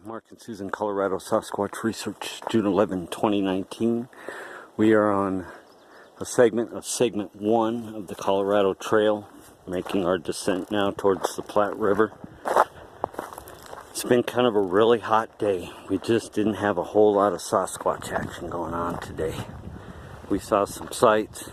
Mark and Susan, Colorado Sasquatch Research, June 11, 2019. We are on a segment of segment 1 of the Colorado Trail, making our descent now towards the Platte River. It's been kind of a really hot day. We just didn't have a whole lot of Sasquatch action going on today. We saw some sights,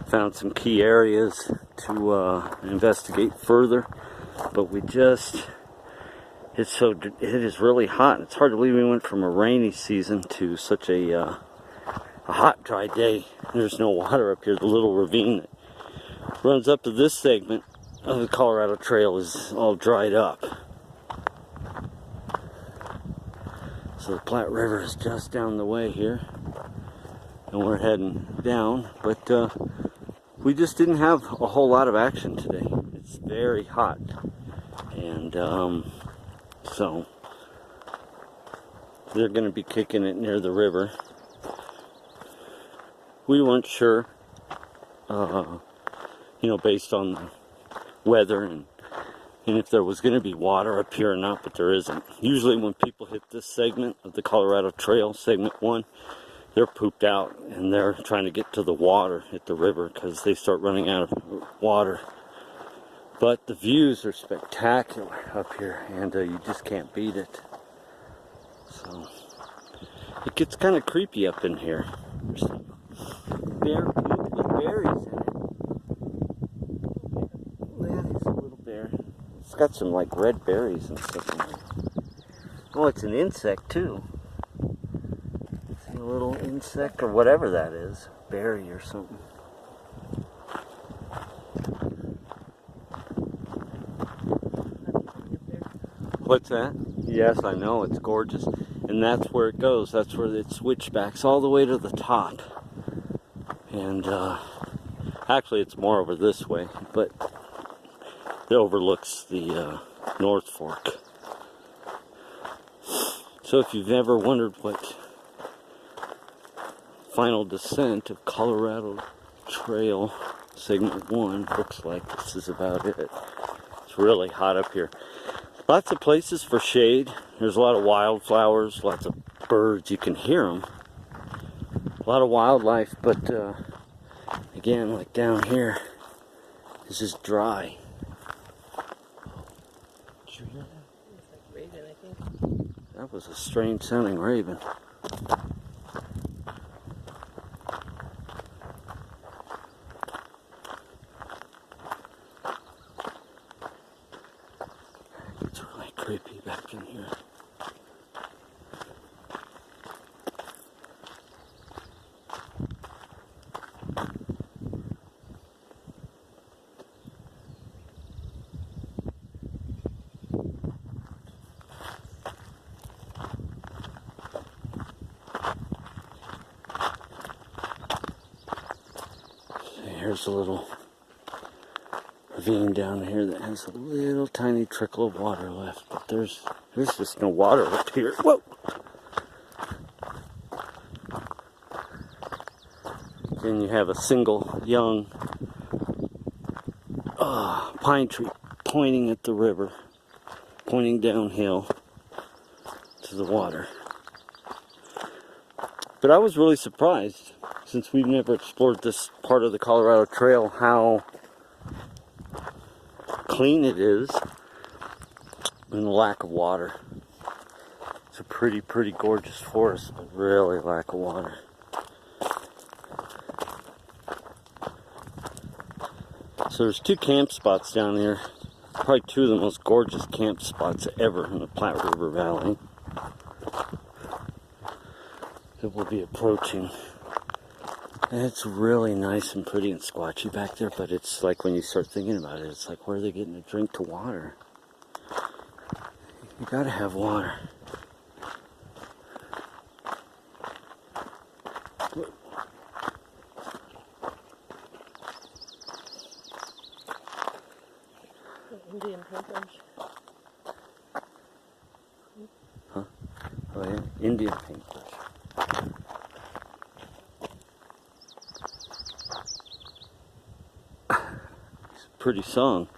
found some key areas to investigate further, but it is really hot. It's hard to believe we went from a rainy season to such a hot, dry day. There's no water up here. The little ravine that runs up to this segment of the Colorado Trail is all dried up. So the Platte River is just down the way here, and we're heading down, but we just didn't have a whole lot of action today. It's very hot, and so they're going to be kicking it near the river. We weren't sure, based on the weather and if there was going to be water up here or not, but there isn't. Usually when people hit this segment of the Colorado Trail, segment 1, they're pooped out and they're trying to get to the water at the river because they start running out of water. But the views are spectacular up here, and you just can't beat it. So it gets kind of creepy up in here. There's some bear poop with berries in it. Yeah, it's a little bear. It's got some like red berries and stuff in it. Oh, it's an insect too. See a little insect or whatever that is, berry or something. What's that? Yes, I know, it's gorgeous. And that's where it goes. That's where it switchbacks all the way to the top. And actually it's more over this way, but it overlooks the North Fork. So if you've ever wondered what final descent of Colorado Trail segment 1 looks like, this is about it. It's really hot up here. Lots of places for shade. There's a lot of wildflowers, lots of birds. You can hear them. A lot of wildlife, but again, like down here, this is dry. Did you hear that? It's like raven, I think. That was a strange sounding raven. It's really creepy back in here. Here's a little ravine down here that has a little tiny trickle of water left, but there's just no water up here. Whoa! Then you have a single young pine tree pointing at the river, pointing downhill to the water. But I was really surprised, since we've never explored this part of the Colorado Trail, how clean it is and the lack of water. It's a pretty gorgeous forest, but really lack of water. So there's 2 camp spots down here, probably 2 of the most gorgeous camp spots ever in the Platte River Valley that we'll be approaching. And it's really nice and pretty and squatchy back there, but it's like when you start thinking about it, it's like, where are they getting a drink to water? You gotta have water. Indian paintbrush. Huh? Oh yeah, Indian paintbrush. Pretty song.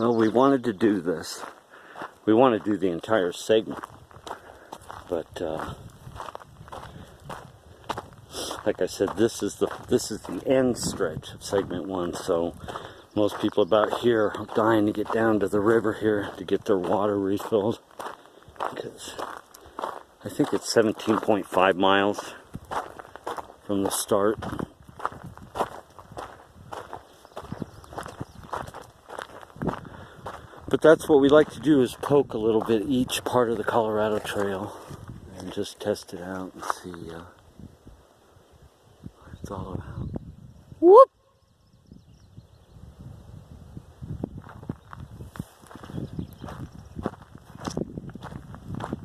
Well, we wanted to do this. We want to do the entire segment. But like I said, this is the end stretch of segment 1. So most people about here are dying to get down to the river here to get their water refilled, because I think it's 17.5 miles from the start. But that's what we like to do, is poke a little bit each part of the Colorado Trail and just test it out and see what it's all about. Whoop!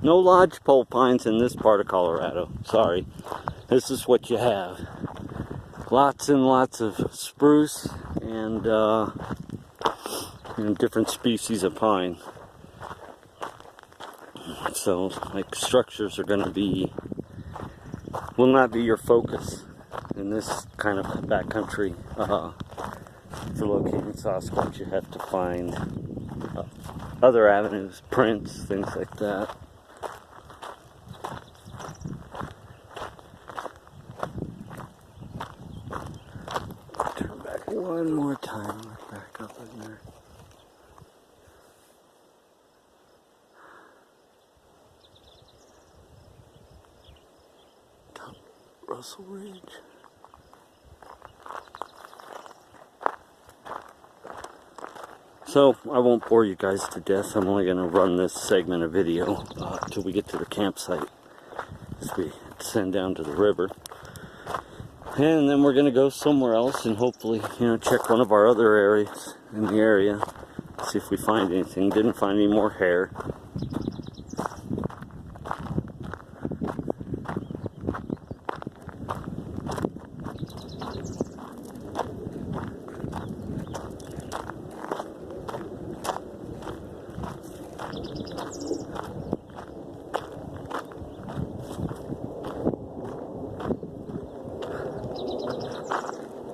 No lodgepole pines in this part of Colorado. Sorry. This is what you have. Lots and lots of spruce and different species of pine. So, like, structures are going to will not be your focus in this kind of backcountry. To locate Sasquatch, you have to find other avenues, prints, things like that. Turn back one more time. Back up in there. Top Russell Ridge. So, I won't bore you guys to death. I'm only going to run this segment of video till we get to the campsite as we descend down to the river. And then we're going to go somewhere else and hopefully, check one of our other areas in the area. See if we find anything. Didn't find any more hair.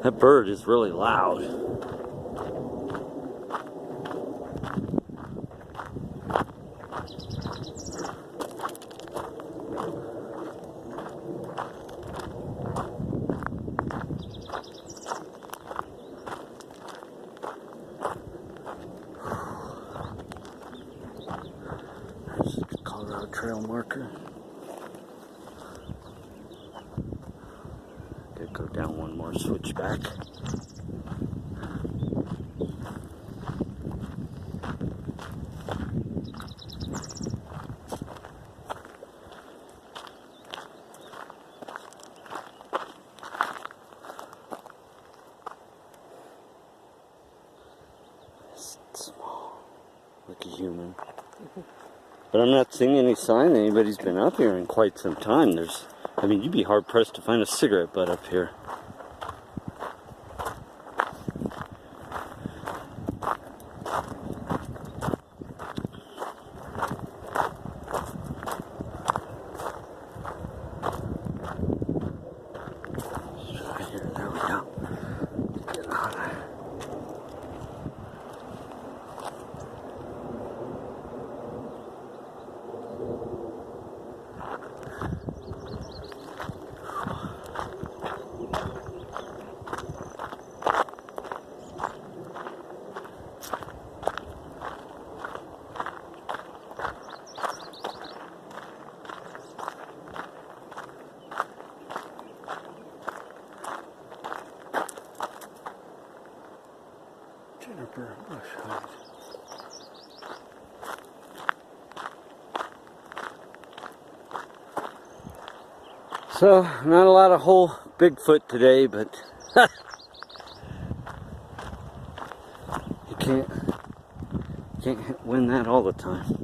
That bird is really loud. There's the Colorado Trail marker. Go down one more switchback. It's small, like a human. But I'm not seeing any sign anybody's been up here in quite some time. You'd be hard-pressed to find a cigarette butt up here. Right here, there we go. Get on there. Juniper bush. So, not a lot of whole Bigfoot today, but you can't win that all the time.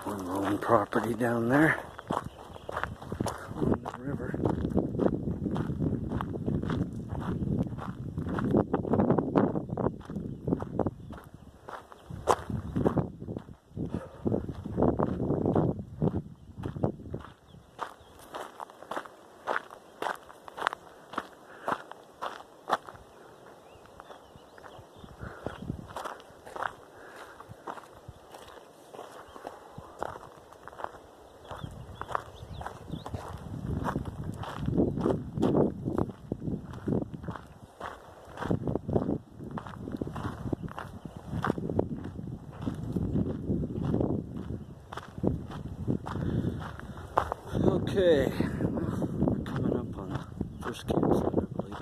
One lone property down there on the river. Okay, well, we're coming up on the first campsite, I believe.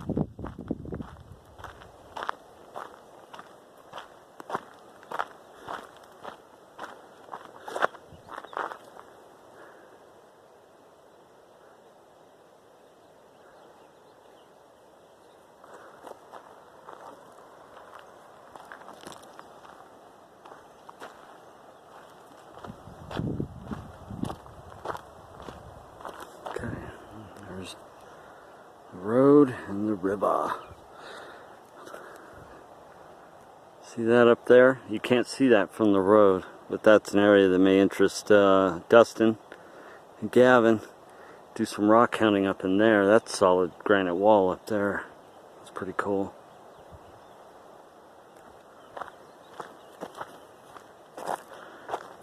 Okay, there's the road and the river. See that up there? You can't see that from the road, but that's an area that may interest Dustin and Gavin. Do some rock hounding up in there. That's solid granite wall up there. It's pretty cool.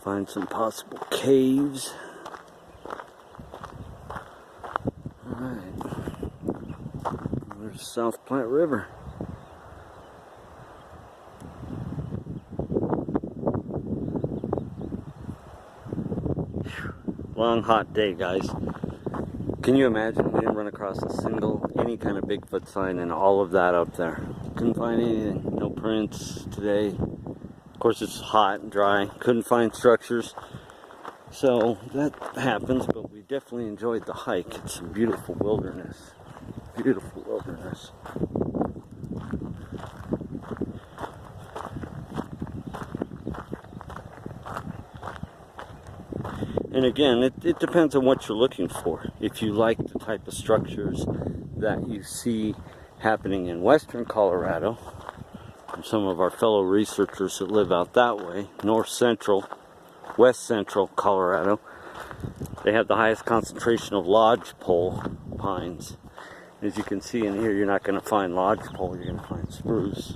Find some possible caves. Alright. There's South Platte River. Long hot day, guys. Can you imagine? We didn't run across any kind of Bigfoot sign and all of that up there. Couldn't find anything. No prints today. Of course, it's hot and dry. Couldn't find structures. So that happens, but we definitely enjoyed the hike. It's a beautiful wilderness. Beautiful wilderness. And again, it depends on what you're looking for. If you like the type of structures that you see happening in western Colorado, from some of our fellow researchers that live out that way, north central, west central Colorado, they have the highest concentration of lodgepole pines. As you can see in here, you're not going to find lodgepole, you're going to find spruce,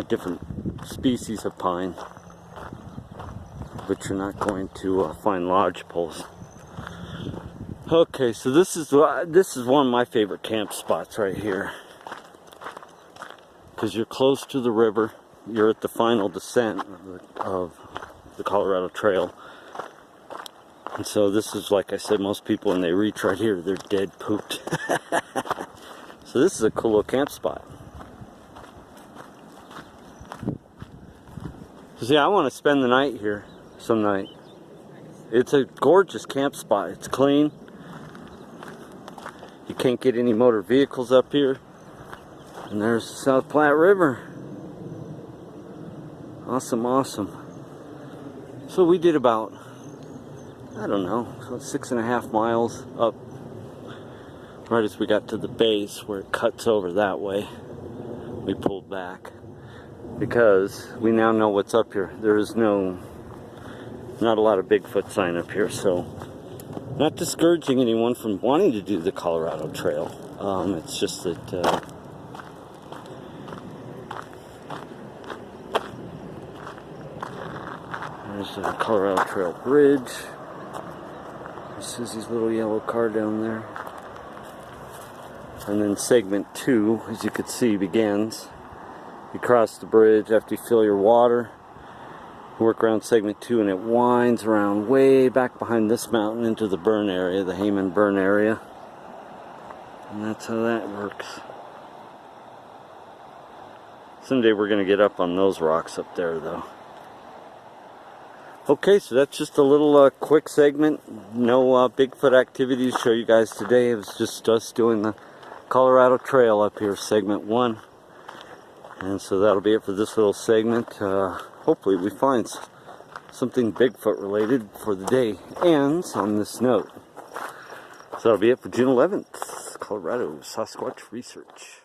different species of pine, but you're not going to find lodgepoles. Okay, so this is one of my favorite camp spots right here, because you're close to the river. You're at the final descent of the Colorado Trail, and so this is, like I said, most people when they reach right here, they're dead pooped. So this is a cool little camp spot. So see, I want to spend the night here some night. It's a gorgeous camp spot. It's clean. You can't get any motor vehicles up here. And there's the South Platte River. Awesome, awesome. So we did about, I don't know, 6.5 miles up right as we got to the base where it cuts over that way. We pulled back because we now know what's up here. There is not a lot of Bigfoot sign up here, so not discouraging anyone from wanting to do the Colorado Trail. It's just that there's the Colorado Trail Bridge. There's Susie's little yellow car down there. And then segment 2, as you can see, begins. You cross the bridge after you fill your water. Work around segment 2, and it winds around way back behind this mountain into the burn area, the Hayman burn area. And that's how that works. Someday we're going to get up on those rocks up there, though. Okay, so that's just a little quick segment. No Bigfoot activities to show you guys today. It was just us doing the Colorado Trail up here, segment 1. And so that'll be it for this little segment. Hopefully we find something Bigfoot related for the day ends on this note. So that'll be it for June 11th, Colorado Sasquatch Research.